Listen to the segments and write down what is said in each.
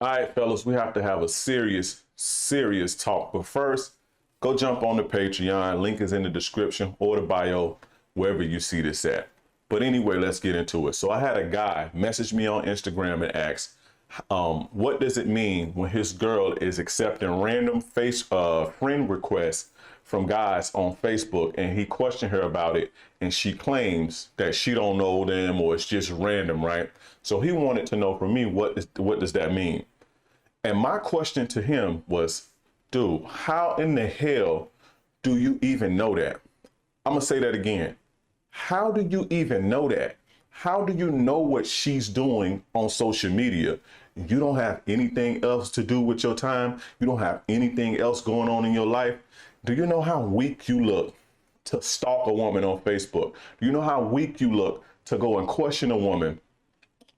All right, fellas, we have to have a serious talk. But first, go jump on the Patreon. Link is in the description or the bio, wherever you see this at. But anyway, let's get into it. So I had a guy message me on Instagram and ask, what does it mean when his girl is accepting random friend requests from guys on Facebook, and he questioned her about it, and she claims that she don't know them or it's just random, right? So he wanted to know from me, what does that mean? And my question to him was, dude, how in the hell do you even know that? I'm gonna say that again. How do you even know that? How do you know what she's doing on social media? You don't have anything else to do with your time. You don't have anything else going on in your life. Do you know how weak you look to stalk a woman on Facebook? Do you know how weak you look to go and question a woman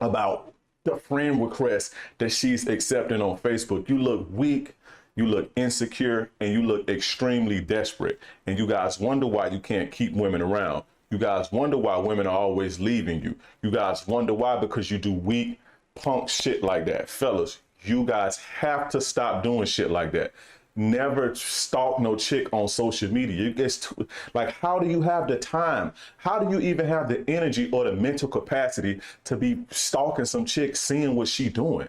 about the friend request that she's accepting on Facebook? You look weak, you look insecure, and you look extremely desperate. And you guys wonder why you can't keep women around. You guys wonder why women are always leaving you. You guys wonder why, because you do weak punk shit like that. Fellas, you guys have to stop doing shit like that. Never stalk no chick on social media. It gets too, like, how do you have the time? How do you even have the energy or the mental capacity to be stalking some chick, seeing what she doing?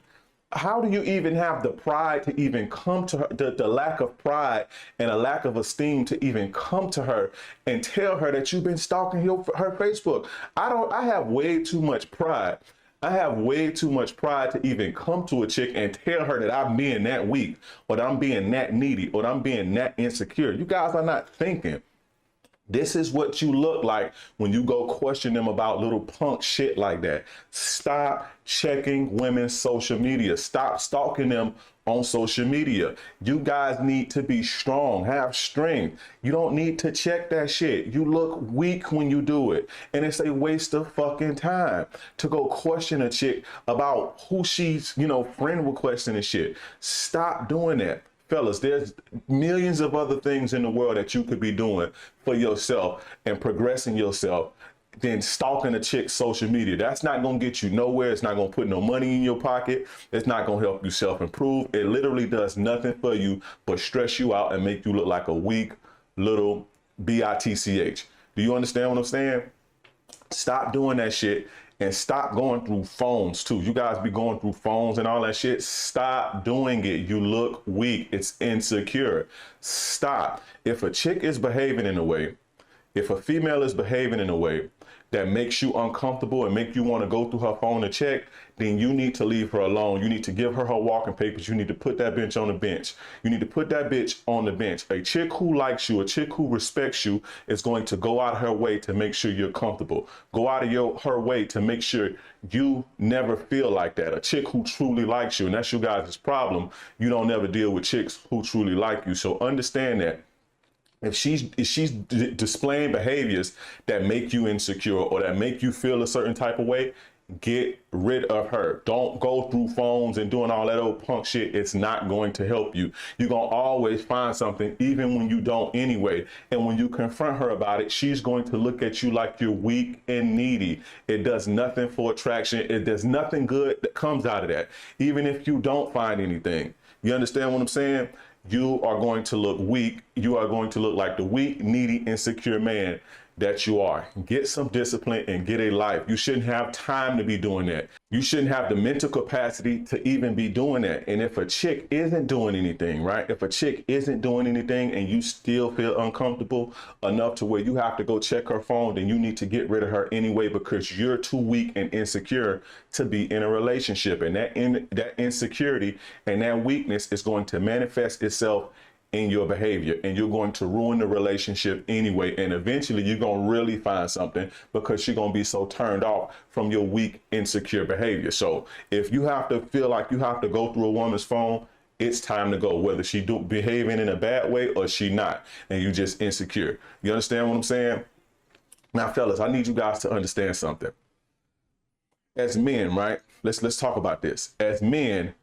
How do you even have the pride to even come to her, the lack of pride and a lack of esteem to even come to her and tell her that you've been stalking her Facebook? I have way too much pride. I have way too much pride to even come to a chick and tell her that I'm being that weak, or that I'm being that needy, or that I'm being that insecure. You guys are not thinking. This is what you look like when you go question them about little punk shit like that. Stop checking women's social media. Stop stalking them on social media. You guys need to be strong, have strength. You don't need to check that shit. You look weak when you do it. And it's a waste of fucking time to go question a chick about who she's, friend requesting and shit. Stop doing that. Fellas, there's millions of other things in the world that you could be doing for yourself and progressing yourself than stalking a chick's social media. That's not going to get you nowhere. It's not going to put no money in your pocket. It's not going to help you self-improve. It literally does nothing for you but stress you out and make you look like a weak little bitch. Do you understand what I'm saying? Stop doing that shit. And stop going through phones too. You guys be going through phones and all that shit. Stop doing it. You look weak. It's insecure. Stop. If a chick is behaving in a way, if a female is behaving in a way that makes you uncomfortable and make you want to go through her phone to check, then you need to leave her alone. You need to give her walking papers. You need to put that bitch on the bench. You need to put that bitch on the bench. A chick who likes you, a chick who respects you is going to go out of her way to make sure you're comfortable. Go out of her way to make sure you never feel like that. A chick who truly likes you, and that's you guys' problem. You don't never deal with chicks who truly like you. So understand that. If she's displaying behaviors that make you insecure or that make you feel a certain type of way, get rid of her. Don't go through phones and doing all that old punk shit. It's not going to help you. You're going to always find something, even when you don't anyway. And when you confront her about it, she's going to look at you like you're weak and needy. It does nothing for attraction. There's nothing good that comes out of that, even if you don't find anything. You understand what I'm saying? You are going to look weak. You are going to look like the weak, needy, insecure man that you are. Get some discipline and get a life. You shouldn't have time to be doing that. You shouldn't have the mental capacity to even be doing that. And if a chick isn't doing anything, right? If a chick isn't doing anything and you still feel uncomfortable enough to where you have to go check her phone, then you need to get rid of her anyway, because you're too weak and insecure to be in a relationship. And that insecurity and that weakness is going to manifest itself in your behavior, and you're going to ruin the relationship anyway. And eventually you're going to really find something, because you're going to be so turned off from your weak, insecure behavior. So if you have to feel like you have to go through a woman's phone, it's time to go, whether she behaving in a bad way or she not, and you just insecure. You understand what I'm saying? Now, fellas, I need you guys to understand something. As men, right? Let's talk about this. As men,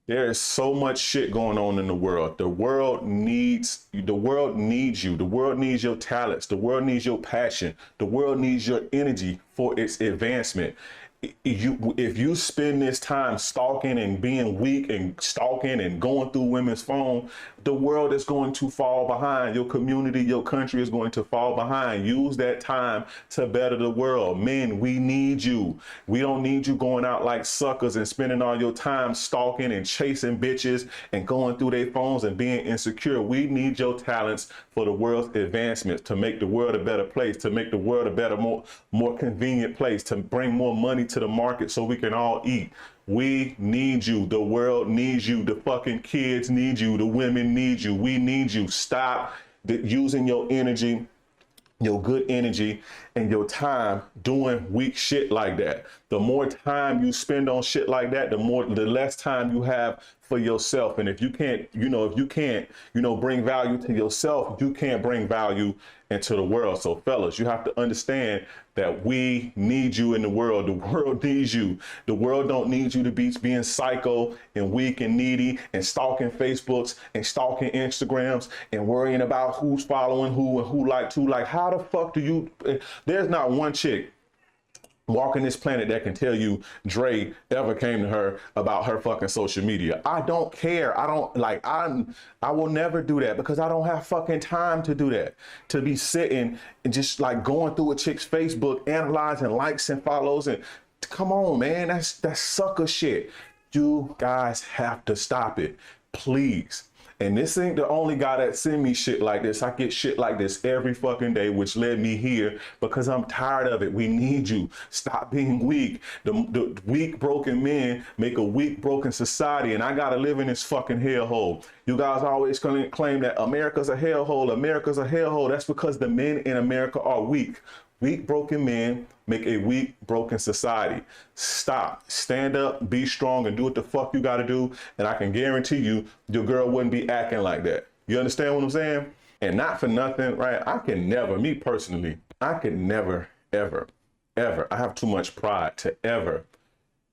there is so much shit going on in the world. The world needs you. The world needs your talents. The world needs your passion. The world needs your energy for its advancement. if you spend this time stalking and being weak and stalking and going through women's phone, the world is going to fall behind. Your community, your country is going to fall behind. Use that time to better the world. Men, we need you. We don't need you going out like suckers and spending all your time stalking and chasing bitches and going through their phones and being insecure. We need your talents for the world's advancements, to make the world a better place, to make the world a better, more convenient place, to bring more money to the market so we can all eat. We need you. The world needs you. The fucking kids need you. The women need you. We need you. Stop using your energy, your good energy, and your time doing weak shit like that. The more time you spend on shit like that, the less time you have for yourself. And if you can't, bring value to yourself, you can't bring value into the world. So fellas, you have to understand that we need you in the world. The world needs you. The world don't need you to be being psycho and weak and needy and stalking Facebooks and stalking Instagrams and worrying about who's following who and who liked who. Like, how the fuck do you, there's not one chick walking this planet that can tell you Dre ever came to her about her fucking social media. I don't care. I will never do that because I don't have fucking time to do that. To be sitting and just like going through a chick's Facebook, analyzing likes and follows, and come on, man, that's sucker shit. You guys have to stop it, please. And this ain't the only guy that send me shit like this. I get shit like this every fucking day, which led me here because I'm tired of it. We need you. Stop being weak. The weak, broken men make a weak, broken society, and I gotta live in this fucking hellhole. You guys always claim that America's a hellhole. America's a hellhole. That's because the men in America are weak. Weak, broken men make a weak, broken society. Stop, stand up, be strong, and do what the fuck you gotta do. And I can guarantee you, your girl wouldn't be acting like that. You understand what I'm saying? And not for nothing, right? I can never, me personally, I can never, ever, ever, I have too much pride to ever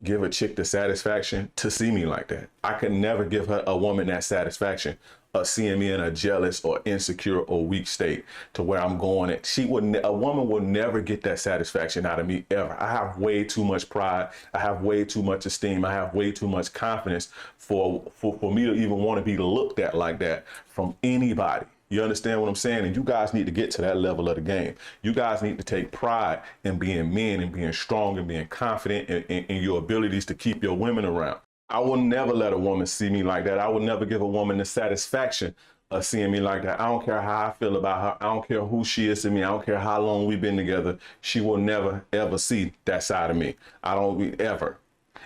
give a chick the satisfaction to see me like that. I can never give a woman that satisfaction of seeing me in a jealous or insecure or weak state to where I'm going at. A woman will never get that satisfaction out of me ever. I have way too much pride. I have way too much esteem. I have way too much confidence for me to even want to be looked at like that from anybody. You understand what I'm saying? And you guys need to get to that level of the game. You guys need to take pride in being men and being strong and being confident in your abilities to keep your women around. I will never let a woman see me like that. I will never give a woman the satisfaction of seeing me like that. I don't care how I feel about her. I don't care who she is to me. I don't care how long we've been together. She will never, ever see that side of me. I don't ever.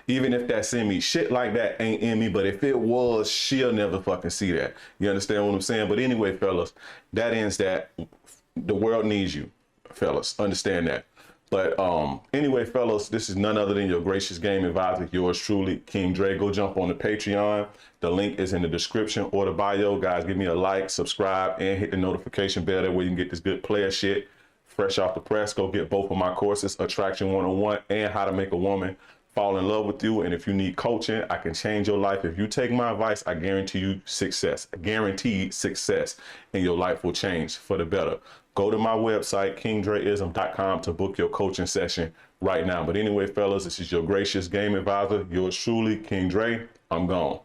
Even if that's in me, shit like that ain't in me. But if it was, she'll never fucking see that. You understand what I'm saying? But anyway, fellas, that ends that. The world needs you, fellas. Understand that. But anyway, fellas, this is none other than your gracious game advisor, yours truly, King Dre. Go jump on the Patreon. The link is in the description or the bio. Guys, give me a like, subscribe, and hit the notification bell. That way you can get this good player shit fresh off the press. Go get both of my courses, Attraction 101 and How to Make a Woman Fall in Love with You. And if you need coaching, I can change your life. If you take my advice, I guarantee you success. Guaranteed success, and your life will change for the better. Go to my website, kingdreism.com, to book your coaching session right now. But anyway, fellas, this is your gracious game advisor, yours truly, King Dre. I'm gone.